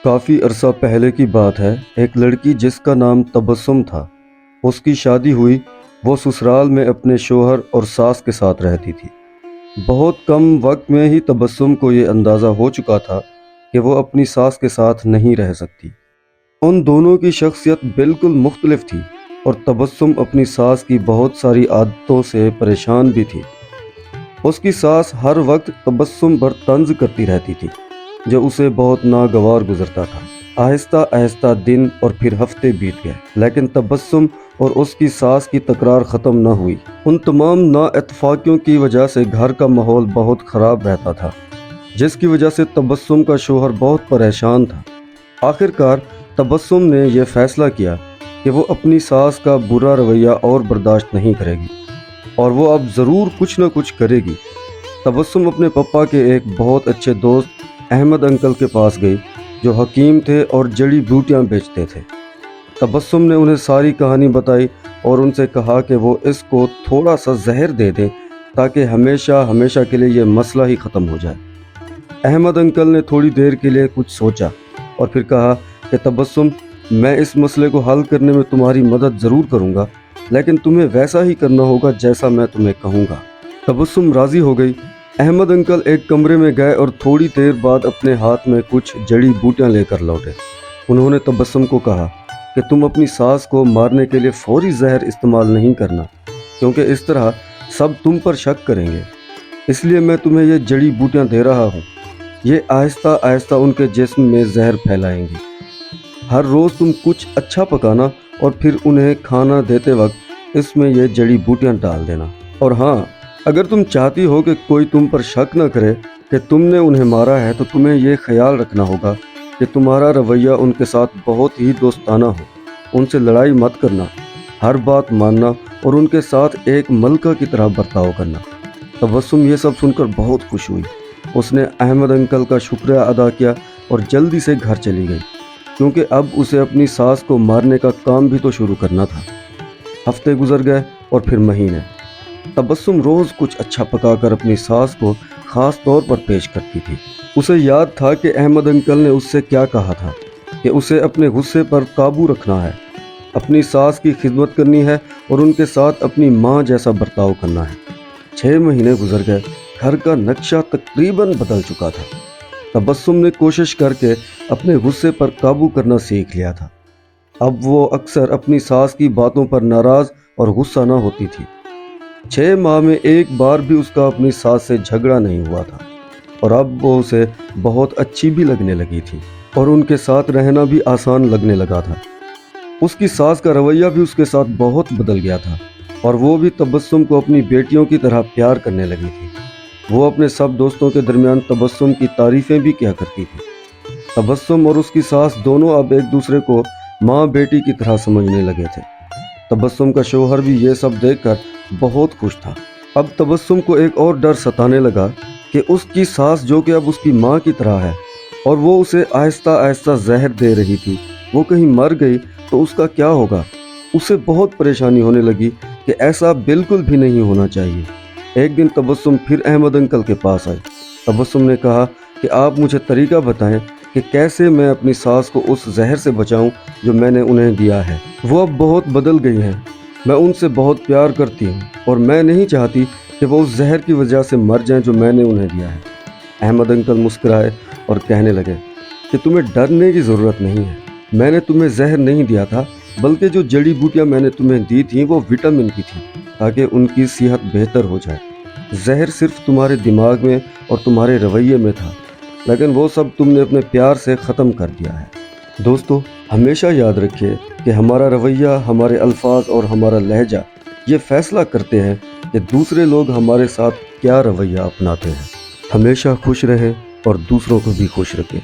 کافی عرصہ پہلے کی بات ہے، ایک لڑکی جس کا نام تبسم تھا، اس کی شادی ہوئی۔ وہ سسرال میں اپنے شوہر اور ساس کے ساتھ رہتی تھی۔ بہت کم وقت میں ہی تبسم کو یہ اندازہ ہو چکا تھا کہ وہ اپنی ساس کے ساتھ نہیں رہ سکتی۔ ان دونوں کی شخصیت بالکل مختلف تھی اور تبسم اپنی ساس کی بہت ساری عادتوں سے پریشان بھی تھی۔ اس کی ساس ہر وقت تبسم پر طنز کرتی رہتی تھی، جو اسے بہت ناگوار گزرتا تھا۔ آہستہ آہستہ دن اور پھر ہفتے بیت گئے، لیکن تبسم اور اس کی ساس کی تکرار ختم نہ ہوئی۔ ان تمام نااتفاقیوں کی وجہ سے گھر کا ماحول بہت خراب رہتا تھا، جس کی وجہ سے تبسم کا شوہر بہت پریشان تھا۔ آخر کار تبسم نے یہ فیصلہ کیا کہ وہ اپنی ساس کا برا رویہ اور برداشت نہیں کرے گی، اور وہ اب ضرور کچھ نہ کچھ کرے گی۔ تبسم اپنے پپا کے ایک بہت اچھے دوست احمد انکل کے پاس گئی، جو حکیم تھے اور جڑی بوٹیاں بیچتے تھے۔ تبسم نے انہیں ساری کہانی بتائی اور ان سے کہا کہ وہ اس کو تھوڑا سا زہر دے دیں تاکہ ہمیشہ کے لیے یہ مسئلہ ہی ختم ہو جائے۔ احمد انکل نے تھوڑی دیر کے لیے کچھ سوچا اور پھر کہا کہ تبسم، میں اس مسئلے کو حل کرنے میں تمہاری مدد ضرور کروں گا، لیکن تمہیں ویسا ہی کرنا ہوگا جیسا میں تمہیں کہوں گا۔ تبسم راضی ہو گئی۔ احمد انکل ایک کمرے میں گئے اور تھوڑی دیر بعد اپنے ہاتھ میں کچھ جڑی بوٹیاں لے کر لوٹے۔ انہوں نے تبسم کو کہا کہ تم اپنی ساس کو مارنے کے لیے فوری زہر استعمال نہیں کرنا، کیونکہ اس طرح سب تم پر شک کریں گے، اس لیے میں تمہیں یہ جڑی بوٹیاں دے رہا ہوں۔ یہ آہستہ آہستہ ان کے جسم میں زہر پھیلائیں گی۔ ہر روز تم کچھ اچھا پکانا اور پھر انہیں کھانا دیتے وقت اس میں یہ جڑی بوٹیاں ڈال دینا۔ اور ہاں، اگر تم چاہتی ہو کہ کوئی تم پر شک نہ کرے کہ تم نے انہیں مارا ہے، تو تمہیں یہ خیال رکھنا ہوگا کہ تمہارا رویہ ان کے ساتھ بہت ہی دوستانہ ہو۔ ان سے لڑائی مت کرنا، ہر بات ماننا اور ان کے ساتھ ایک ملکہ کی طرح برتاؤ کرنا۔ تبسم یہ سب سن کر بہت خوش ہوئی۔ اس نے احمد انکل کا شکریہ ادا کیا اور جلدی سے گھر چلی گئی، کیونکہ اب اسے اپنی ساس کو مارنے کا کام بھی تو شروع کرنا تھا۔ ہفتے گزر گئے اور پھر مہینے۔ تبسم روز کچھ اچھا پکا کر اپنی ساس کو خاص طور پر پیش کرتی تھی۔ اسے یاد تھا کہ احمد انکل نے اس سے کیا کہا تھا کہ اسے اپنے غصے پر قابو رکھنا ہے، اپنی ساس کی خدمت کرنی ہے اور ان کے ساتھ اپنی ماں جیسا برتاؤ کرنا ہے۔ 6 مہینے گزر گئے۔ گھر کا نقشہ تقریباً بدل چکا تھا۔ تبسم نے کوشش کر کے اپنے غصے پر قابو کرنا سیکھ لیا تھا۔ اب وہ اکثر اپنی ساس کی باتوں پر ناراض اور غصہ نہ ہوتی تھی۔ 6 ماہ میں ایک بار بھی اس کا اپنی ساس سے جھگڑا نہیں ہوا تھا، اور اب وہ اسے بہت اچھی بھی لگنے لگی تھی اور ان کے ساتھ رہنا بھی آسان لگنے لگا تھا۔ اس کی ساس کا رویہ بھی اس کے ساتھ بہت بدل گیا تھا، اور وہ بھی تبسم کو اپنی بیٹیوں کی طرح پیار کرنے لگی تھی۔ وہ اپنے سب دوستوں کے درمیان تبسم کی تعریفیں بھی کیا کرتی تھی۔ تبسم اور اس کی ساس دونوں اب ایک دوسرے کو ماں بیٹی کی طرح سمجھنے لگے تھے۔ تبسم کا شوہر بھی یہ سب دیکھ کر بہت خوش تھا۔ اب تبسم کو ایک اور ڈر ستانے لگا کہ اس کی ساس، جو کہ اب اس کی ماں کی طرح ہے اور وہ اسے آہستہ آہستہ زہر دے رہی تھی، وہ کہیں مر گئی تو اس کا کیا ہوگا۔ اسے بہت پریشانی ہونے لگی کہ ایسا بالکل بھی نہیں ہونا چاہیے۔ ایک دن تبسم پھر احمد انکل کے پاس آئی۔ تبسم نے کہا کہ آپ مجھے طریقہ بتائیں کہ کیسے میں اپنی ساس کو اس زہر سے بچاؤں جو میں نے انہیں دیا ہے۔ وہ اب بہت بدل گئی ہیں، میں ان سے بہت پیار کرتی ہوں اور میں نہیں چاہتی کہ وہ اس زہر کی وجہ سے مر جائیں جو میں نے انہیں دیا ہے۔ احمد انکل مسکرائے اور کہنے لگے کہ تمہیں ڈرنے کی ضرورت نہیں ہے۔ میں نے تمہیں زہر نہیں دیا تھا، بلکہ جو جڑی بوٹیاں میں نے تمہیں دی تھیں وہ وٹامن کی تھیں، تاکہ ان کی صحت بہتر ہو جائے۔ زہر صرف تمہارے دماغ میں اور تمہارے رویے میں تھا، لیکن وہ سب تم نے اپنے پیار سے ختم کر دیا ہے۔ دوستو، ہمیشہ یاد رکھیے کہ ہمارا رویہ، ہمارے الفاظ اور ہمارا لہجہ یہ فیصلہ کرتے ہیں کہ دوسرے لوگ ہمارے ساتھ کیا رویہ اپناتے ہیں۔ ہمیشہ خوش رہیں اور دوسروں کو بھی خوش رکھیں۔